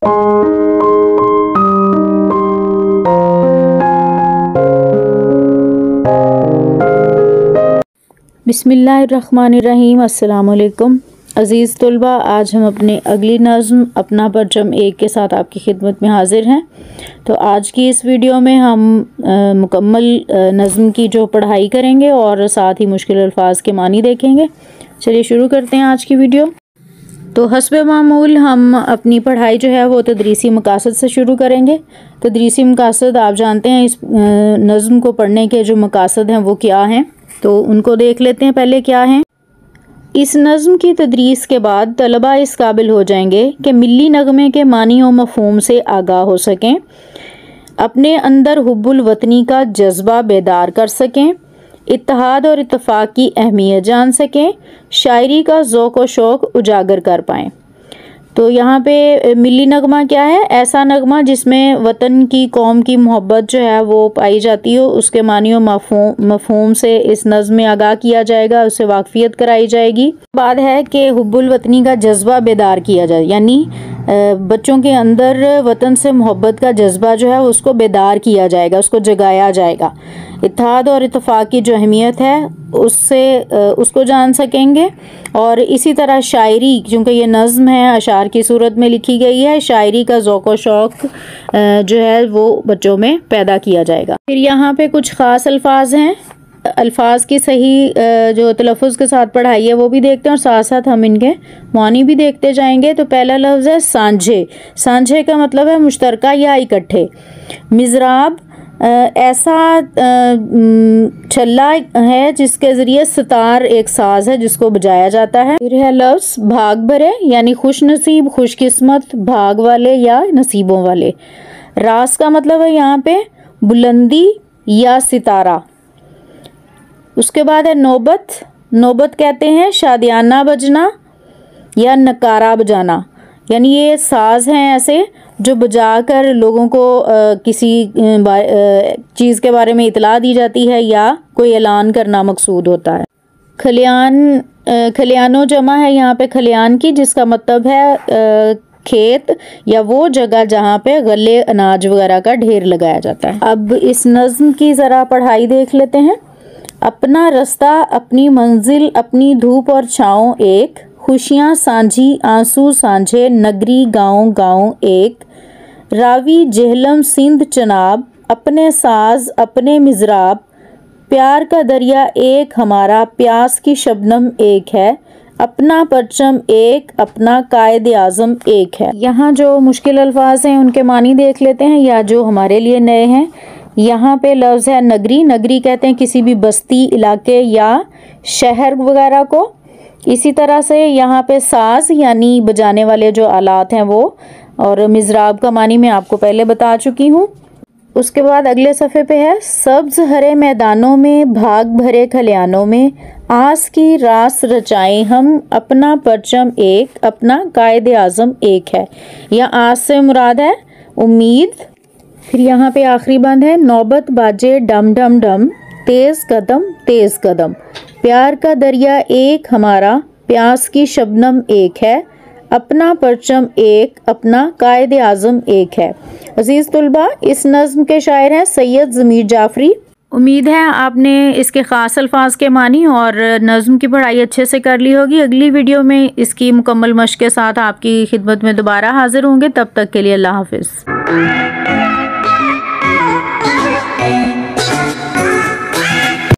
बिस्मिल्लाहिर्रहमानिर्रहीम। अस्सलामुअलैकुम अज़ीज़ तलबा, आज हम अपने अगली नज़्म अपना परचम एक के साथ आपकी खिदमत में हाज़िर हैं। तो आज की इस वीडियो में हम मुकम्मल नज़्म की जो पढ़ाई करेंगे और साथ ही मुश्किल अल्फाज के मानी देखेंगे। चलिए शुरू करते हैं आज की वीडियो। तो हस्बे मामूल हम अपनी पढ़ाई जो है वो तदरीसी मकासद से शुरू करेंगे। तदरीसी मकासद आप जानते हैं, इस नज़्म को पढ़ने के जो मकासद हैं वो क्या हैं, तो उनको देख लेते हैं। पहले क्या हैं? इस नज़्म की तदरीस के बाद तलबा इस काबिल हो जाएंगे कि मिली नगमे के मानी और मफ़हूम से आगाह हो सकें, अपने अंदर हुब्बुल वतनी का जज्बा बेदार कर सकें, इत्तेहाद और इत्तफ़ाक़ की अहमियत जान सकें, शायरी का ज़ौक़ व शौक़ उजागर कर पाएँ। तो यहाँ पे मिली नगमा क्या है? ऐसा नगमा जिसमें वतन की, कौम की मोहब्बत जो है वो पाई जाती हो, उसके मानी और मफ़हूम से इस नज़्म में आगाह किया जाएगा, उससे वाक़फ़ियत कराई जाएगी। बाद है कि हुब्बुल वतनी का जज्बा बेदार किया जाए, यानी बच्चों के अंदर वतन से मोहब्बत का जज्बा जो है उसको बेदार किया जाएगा, उसको जगाया जाएगा। इत्तेहाद और इत्तफ़ाक़ की जो अहमियत है उसको जान सकेंगे। और इसी तरह शायरी, क्योंकि ये नज़्म है अशार की सूरत में लिखी गई है, शायरी का ज़ौक़ व शौक़ जो है वो बच्चों में पैदा किया जाएगा। फिर यहाँ पे कुछ ख़ास अल्फाज हैं, अल्फाज की सही जो तलफ़्फ़ुज़ के साथ पढ़ाई है वो भी देखते हैं और साथ साथ हम इनके मानी भी देखते जाएंगे। तो पहला लफ्ज़ है सांझे। सांझे का मतलब है मुश्तरका या इकट्ठे। मिज़राब ऐसा छल्ला है जिसके ज़रिए सितार एक साज है जिसको बजाया जाता है। फिर है लफ्ज़ भाग भरे, यानी खुश नसीब, खुशकिस्मत, भाग वाले या नसीबों वाले। रास का मतलब है यहाँ पे बुलंदी या सितारा। उसके बाद है नौबत। नौबत कहते हैं शादियाना बजना या नकारा बजाना, यानी ये साज हैं ऐसे जो बजाकर लोगों को किसी चीज़ के बारे में इतला दी जाती है या कोई ऐलान करना मकसूद होता है। खलियान, खलियानो जमा है यहाँ पे खलियान की, जिसका मतलब है खेत या वो जगह जहाँ पे गले अनाज वगैरह का ढेर लगाया जाता है। अब इस नज़्म की ज़रा पढ़ाई देख लेते हैं। अपना रास्ता, अपनी मंजिल, अपनी धूप और छाँव एक, खुशियाँ सांझी, आंसू सांझे, नगरी गाँव गाँव एक, रावी जेहलम सिंध चनाब, अपने साज अपने मिज़राब, प्यार का दरिया एक हमारा, प्यास की शबनम एक है, अपना परचम एक, अपना कायदे आज़म एक है। यहाँ जो मुश्किल अल्फाज हैं उनके मानी देख लेते हैं, या जो हमारे लिए नए हैं। यहाँ पे लफ्ज़ है नगरी। नगरी कहते हैं किसी भी बस्ती, इलाके या शहर वगैरह को। इसी तरह से यहाँ पे साज यानी बजाने वाले जो आलात हैं वो, और मिज़राब का मानी मैं आपको पहले बता चुकी हूँ। उसके बाद अगले सफ़े पे है सब्ज़ हरे मैदानों में, भाग भरे खलियानों में, आस की रास रचाएं हम, अपना परचम एक, अपना कायदे आज़म एक है। या आस से मुराद है उम्मीद। फिर यहाँ पे आखिरी बंद है नौबत बाजे डम डम डम, तेज़ कदम, प्यार का दरिया एक हमारा, प्यास की शबनम एक है, अपना परचम एक, अपना कायदे आज़म एक है। अज़ीज़ तुलबा, इस नज़्म के शायर हैं सैयद ज़मीर जाफ़री। उम्मीद है आपने इसके ख़ास अल्फाज के मानी और नज़्म की पढ़ाई अच्छे से कर ली होगी। अगली वीडियो में इसकी मुकम्मल मश्क़ के साथ आपकी खिदमत में दोबारा हाज़िर होंगे। तब तक के लिए अल्लाह हाफ़िज़।